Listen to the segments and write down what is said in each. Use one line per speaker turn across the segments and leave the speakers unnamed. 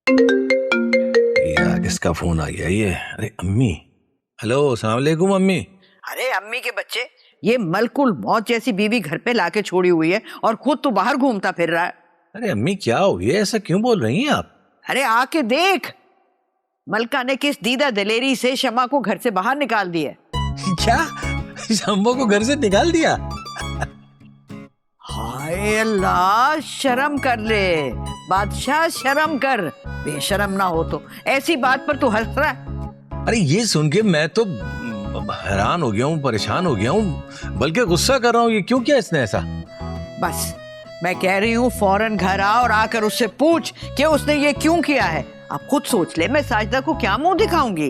यार किसका फोन आ गया ये? अरे अम्मी। हेलो, अस्सलाम वालेकुम अम्मी।
अरे अम्मी के बच्चे, ये मलकुल मौत जैसी बीवी घर पे लाके छोड़ी हुई है और खुद तो बाहर घूमता फिर रहा है।
अरे अम्मी क्या हो गया, ऐसा क्यों बोल रही हैं आप?
अरे आके देख, मलका ने किस दीदा दलेरी से शमा को घर से बाहर निकाल दिया।
क्या? शम्बो को घर से निकाल दिया?
हाय अल्लाह, शर्म कर ले बादशाह, शर्म कर। बेशरम ना हो तो ऐसी बात पर तू हंस रहा है।
अरे ये सुन के मैं तो हैरान हो गया हूँ, परेशान हो गया हूँ, बल्कि गुस्सा कर रहा हूँ। ये क्यों किया इसने ऐसा?
बस मैं कह रही हूँ फौरन घर आ और आकर उससे पूछ कि उसने ये क्यों किया है। अब खुद सोच ले, मैं साजिदा को क्या मुंह दिखाऊंगी?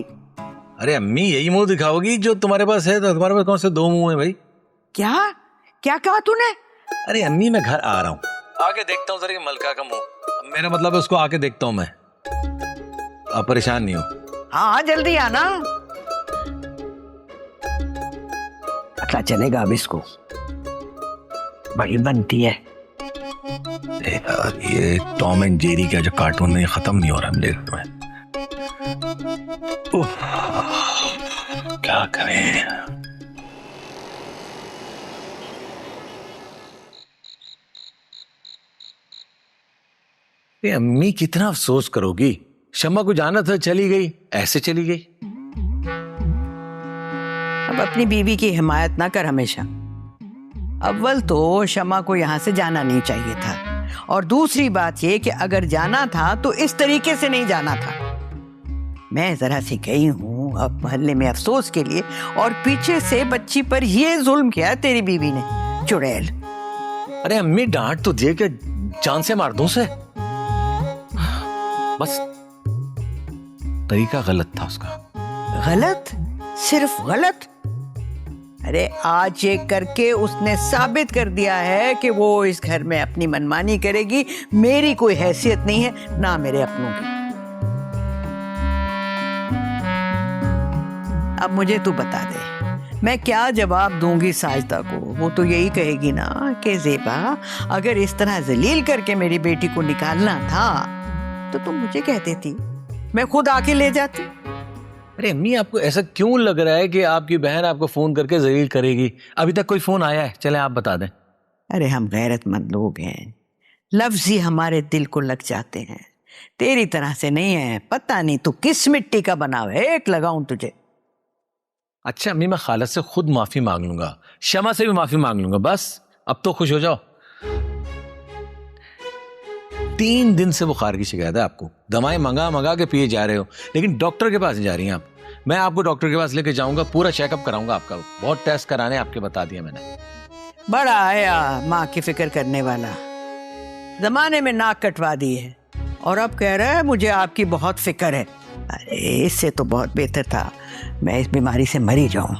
अरे अम्मी यही मुंह दिखाओगी जो तुम्हारे पास है? तो तुम्हारे पास कौन से दो मुंह है भाई?
क्या क्या कहा तूने?
अरे अम्मी मैं घर आ रहा हूँ, आके देखता हूँ जरा मलका का मुंह। मेरा मतलब है उसको आके देखता हूँ मैं। आप परेशान नहीं हो?
हाँ जल्दी आना, पता चलेगा अब इसको, बड़ी बनती है।
यार ये टॉम एंड जेरी का जो कार्टून है खत्म नहीं हो रहा मेरे घर में। क्या करें? ये अम्मी कितना अफसोस करोगी? शम्मा को जाना था, चली गई, ऐसे चली गई।
अब अपनी बीवी की हिमायत ना कर हमेशा। अव्वल तो शमा को यहाँ से जाना नहीं चाहिए था, और दूसरी बात ये कि अगर जाना था तो इस तरीके से नहीं जाना था। मैं जरा सी गई हूँ अब मोहल्ले में अफसोस के लिए, और पीछे से बच्ची पर ये जुल्म किया तेरी बीवी ने, चुड़ैल।
अरे अम्मी डांट तो दे के जान से मार दूं से? बस तरीका गलत था उसका।
गलत? सिर्फ गलत? अरे आज ये करके उसने साबित कर दिया है कि वो इस घर में अपनी मनमानी करेगी। मेरी कोई हैसियत नहीं है ना मेरे अपनों की। अब मुझे तू बता दे, मैं क्या जवाब दूंगी साजिदा को? वो तो यही कहेगी ना कि ज़ेबा, अगर इस तरह जलील करके मेरी बेटी को निकालना था तो तुम मुझे कह देती, मैं खुद आके ले जाती।
अरे अम्मी आपको ऐसा क्यों लग रहा है कि आपकी बहन आपको फोन करके जलील करेगी? अभी तक कोई फोन आया है? चलें आप बता दें।
अरे हम गैरतमंद लोग हैं, लफ्ज़ ही हमारे दिल को लग जाते हैं। तेरी तरह से नहीं है, पता नहीं तू किस मिट्टी का बना है, एक लगाऊं तुझे।
अच्छा अम्मी मैं खाला से खुद माफी मांग लूंगा, शमा से भी माफी मांग लूंगा, बस अब तो खुश हो जाओ। 3 दिन से बुखार की शिकायत है आपको, दवाएं मंगा के पिए जा रहे हो, लेकिन डॉक्टर के पास नहीं जा रही हैं आप। मैं आपको डॉक्टर के पास लेके जाऊंगा, पूरा चेकअप कराऊंगा आपका, बहुत टेस्ट कराने आपके बता दिया मैंने।
बड़ा आया माँ की फिक्र करने वाला, जमाने में नाक कटवा दी है और अब कह रहा है मुझे आपकी बहुत फिक्र है। अरे इससे तो बहुत बेहतर था मैं इस बीमारी से मरी जाऊं।